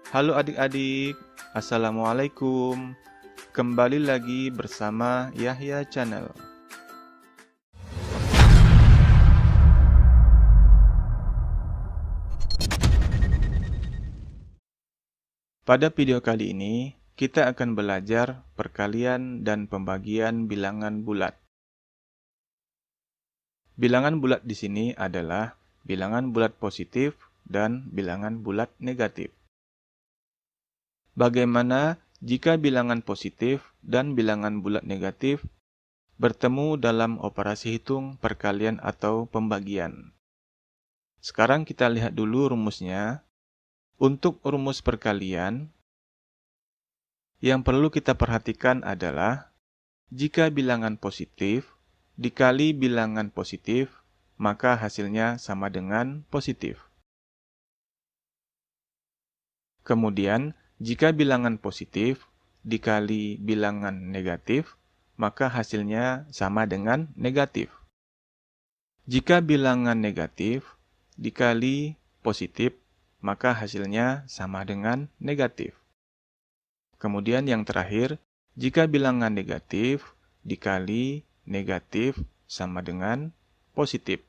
Halo adik-adik, Assalamualaikum. Kembali lagi bersama Yahya Channel. Pada video kali ini, kita akan belajar perkalian dan pembagian bilangan bulat. Bilangan bulat di sini adalah bilangan bulat positif dan bilangan bulat negatif. Bagaimana jika bilangan positif dan bilangan bulat negatif bertemu dalam operasi hitung perkalian atau pembagian? Sekarang kita lihat dulu rumusnya. Untuk rumus perkalian, yang perlu kita perhatikan adalah jika bilangan positif dikali bilangan positif, maka hasilnya sama dengan positif. Kemudian, jika bilangan positif dikali bilangan negatif, maka hasilnya sama dengan negatif. Jika bilangan negatif dikali positif, maka hasilnya sama dengan negatif. Kemudian yang terakhir, jika bilangan negatif dikali negatif sama dengan positif.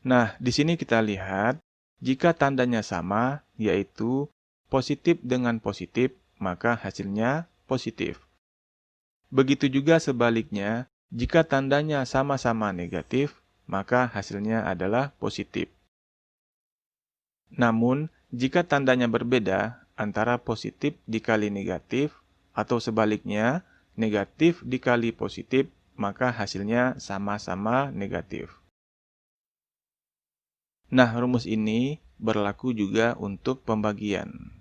Nah, di sini kita lihat, jika tandanya sama, yaitu positif dengan positif, maka hasilnya positif. Begitu juga sebaliknya, jika tandanya sama-sama negatif, maka hasilnya adalah positif. Namun, jika tandanya berbeda antara positif dikali negatif atau sebaliknya negatif dikali positif, maka hasilnya sama-sama negatif. Nah, rumus ini berlaku juga untuk pembagian.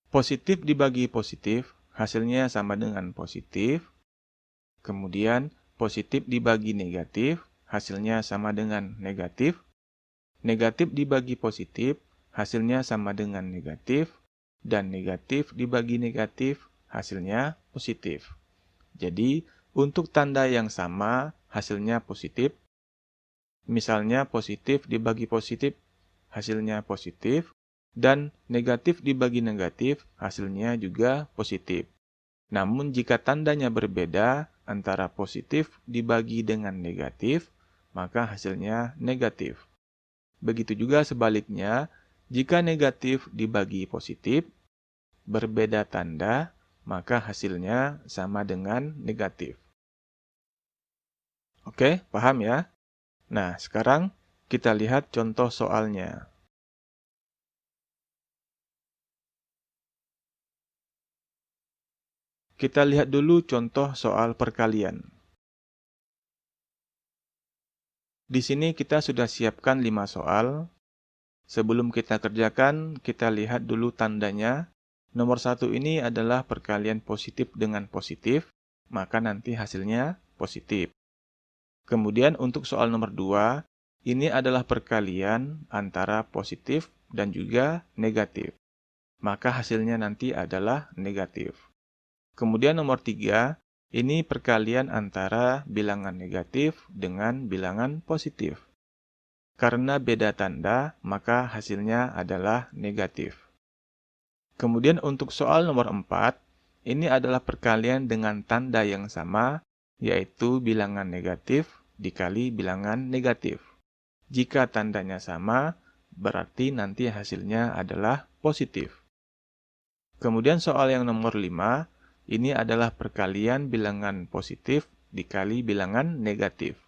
Positif dibagi positif, hasilnya sama dengan positif. Kemudian, positif dibagi negatif, hasilnya sama dengan negatif. Negatif dibagi positif, hasilnya sama dengan negatif. Dan negatif dibagi negatif, hasilnya positif. Jadi, untuk tanda yang sama, hasilnya positif. Misalnya, positif dibagi positif, hasilnya positif. Dan negatif dibagi negatif, hasilnya juga positif. Namun, jika tandanya berbeda antara positif dibagi dengan negatif, maka hasilnya negatif. Begitu juga sebaliknya, jika negatif dibagi positif, berbeda tanda, maka hasilnya sama dengan negatif. Oke, paham ya? Nah, sekarang kita lihat contoh soalnya. Kita lihat dulu contoh soal perkalian. Di sini kita sudah siapkan 5 soal. Sebelum kita kerjakan, kita lihat dulu tandanya. Nomor 1 ini adalah perkalian positif dengan positif, maka nanti hasilnya positif. Kemudian untuk soal nomor 2, ini adalah perkalian antara positif dan juga negatif. Maka hasilnya nanti adalah negatif. Kemudian nomor 3, ini perkalian antara bilangan negatif dengan bilangan positif. Karena beda tanda, maka hasilnya adalah negatif. Kemudian untuk soal nomor 4, ini adalah perkalian dengan tanda yang sama, yaitu bilangan negatif dikali bilangan negatif. Jika tandanya sama, berarti nanti hasilnya adalah positif. Kemudian soal yang nomor 5, ini adalah perkalian bilangan positif dikali bilangan negatif.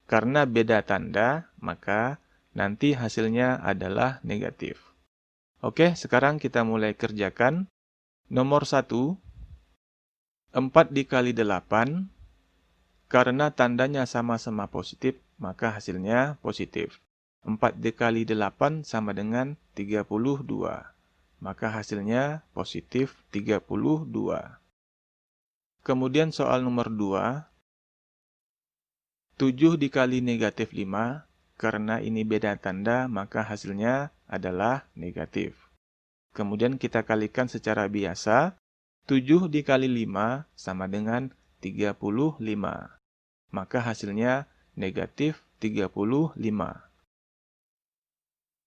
Karena beda tanda, maka nanti hasilnya adalah negatif. Oke, sekarang kita mulai kerjakan. Nomor 1, 4 dikali 8. Karena tandanya sama-sama positif, maka hasilnya positif. 4 dikali 8 sama dengan 32. Maka hasilnya positif 32. Kemudian soal nomor 2, 7 dikali negatif 5, karena ini beda tanda, maka hasilnya adalah negatif. Kemudian kita kalikan secara biasa, 7 dikali 5 sama dengan 35. Maka hasilnya negatif 35.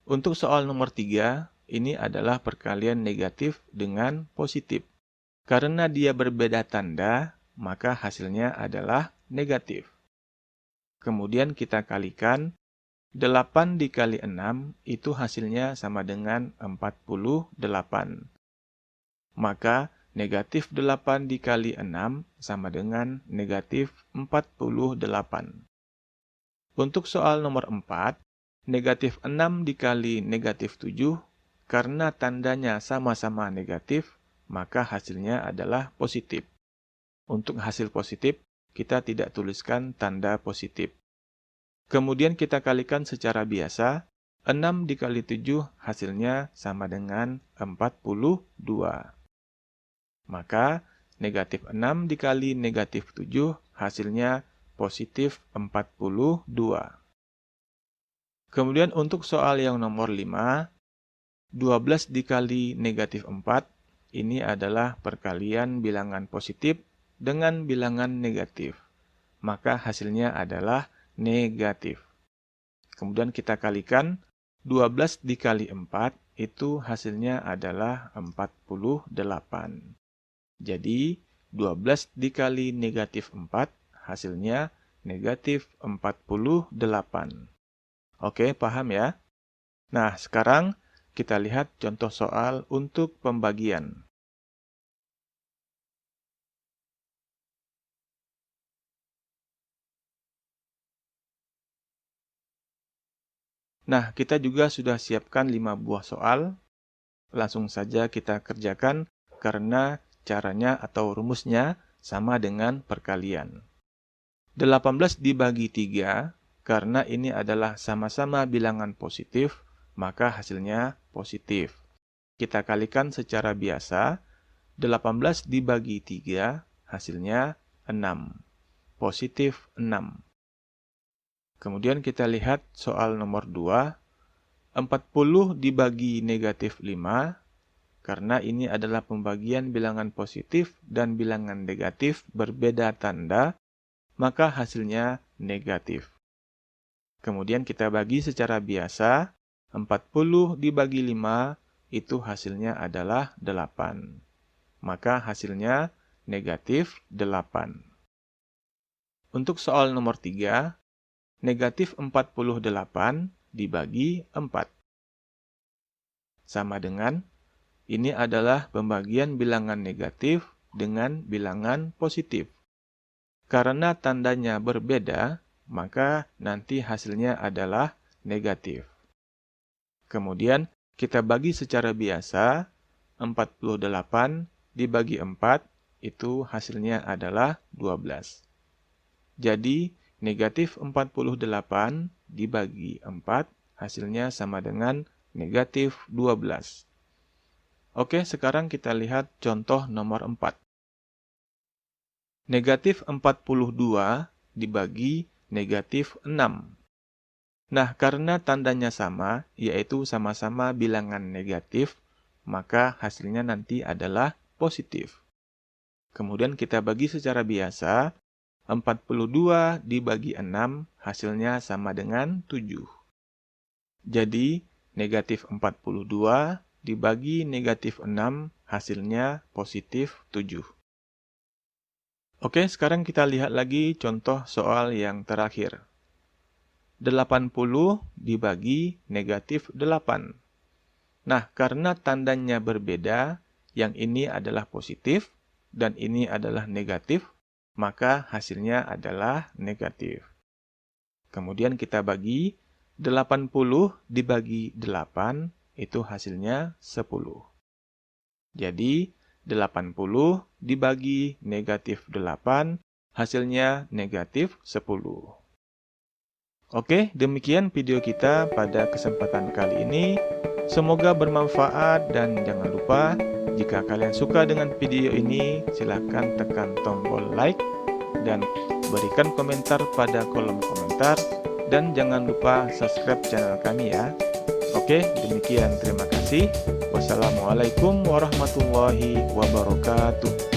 Untuk soal nomor 3, ini adalah perkalian negatif dengan positif. Karena dia berbeda tanda, maka hasilnya adalah negatif. Kemudian kita kalikan, 8 dikali 6 itu hasilnya sama dengan 48. Maka negatif 8 dikali 6 sama dengan negatif 48. Untuk soal nomor 4, negatif 6 dikali negatif 7, karena tandanya sama-sama negatif, maka hasilnya adalah positif. Untuk hasil positif, kita tidak tuliskan tanda positif. Kemudian kita kalikan secara biasa, 6 dikali 7 hasilnya sama dengan 42. Maka negatif 6 dikali negatif 7 hasilnya positif 42. Kemudian untuk soal yang nomor 5, 12 dikali negatif 4, ini adalah perkalian bilangan positif dengan bilangan negatif. Maka hasilnya adalah negatif. Kemudian kita kalikan, 12 dikali 4, itu hasilnya adalah 48. Jadi, 12 dikali negatif 4, hasilnya negatif 48. Oke, paham ya? Nah, sekarang kita lihat contoh soal untuk pembagian. Nah, kita juga sudah siapkan 5 buah soal. Langsung saja kita kerjakan karena caranya atau rumusnya sama dengan perkalian. 18 dibagi 3, karena ini adalah sama-sama bilangan positif, maka hasilnya positif. Kita kalikan secara biasa, 18 dibagi 3, hasilnya 6. Positif 6. Kemudian kita lihat soal nomor 2, 40 dibagi negatif 5, karena ini adalah pembagian bilangan positif dan bilangan negatif berbeda tanda, maka hasilnya negatif. Kemudian kita bagi secara biasa, 40 dibagi 5 itu hasilnya adalah 8. Maka hasilnya negatif 8. Untuk soal nomor 3, negatif 48 dibagi 4. Sama dengan, ini adalah pembagian bilangan negatif dengan bilangan positif. Karena tandanya berbeda, maka nanti hasilnya adalah negatif. Kemudian kita bagi secara biasa, 48 dibagi 4, itu hasilnya adalah 12. Jadi, negatif 48 dibagi 4, hasilnya sama dengan negatif 12. Oke, sekarang kita lihat contoh nomor 4. Negatif 42 dibagi negatif 6. Nah, karena tandanya sama, yaitu sama-sama bilangan negatif, maka hasilnya nanti adalah positif. Kemudian kita bagi secara biasa, 42 dibagi 6 hasilnya sama dengan 7. Jadi, negatif 42 dibagi negatif 6 hasilnya positif 7. Oke, sekarang kita lihat lagi contoh soal yang terakhir. 80 dibagi negatif 8. Nah, karena tandanya berbeda, yang ini adalah positif dan ini adalah negatif, maka hasilnya adalah negatif. Kemudian kita bagi 80 dibagi 8, itu hasilnya 10. Jadi, 80 dibagi negatif 8, hasilnya negatif 10. Oke, demikian video kita pada kesempatan kali ini. Semoga bermanfaat dan jangan lupa, jika kalian suka dengan video ini, silakan tekan tombol like dan berikan komentar pada kolom komentar. Dan jangan lupa subscribe channel kami ya. Oke, demikian. Terima kasih. Wassalamualaikum warahmatullahi wabarakatuh.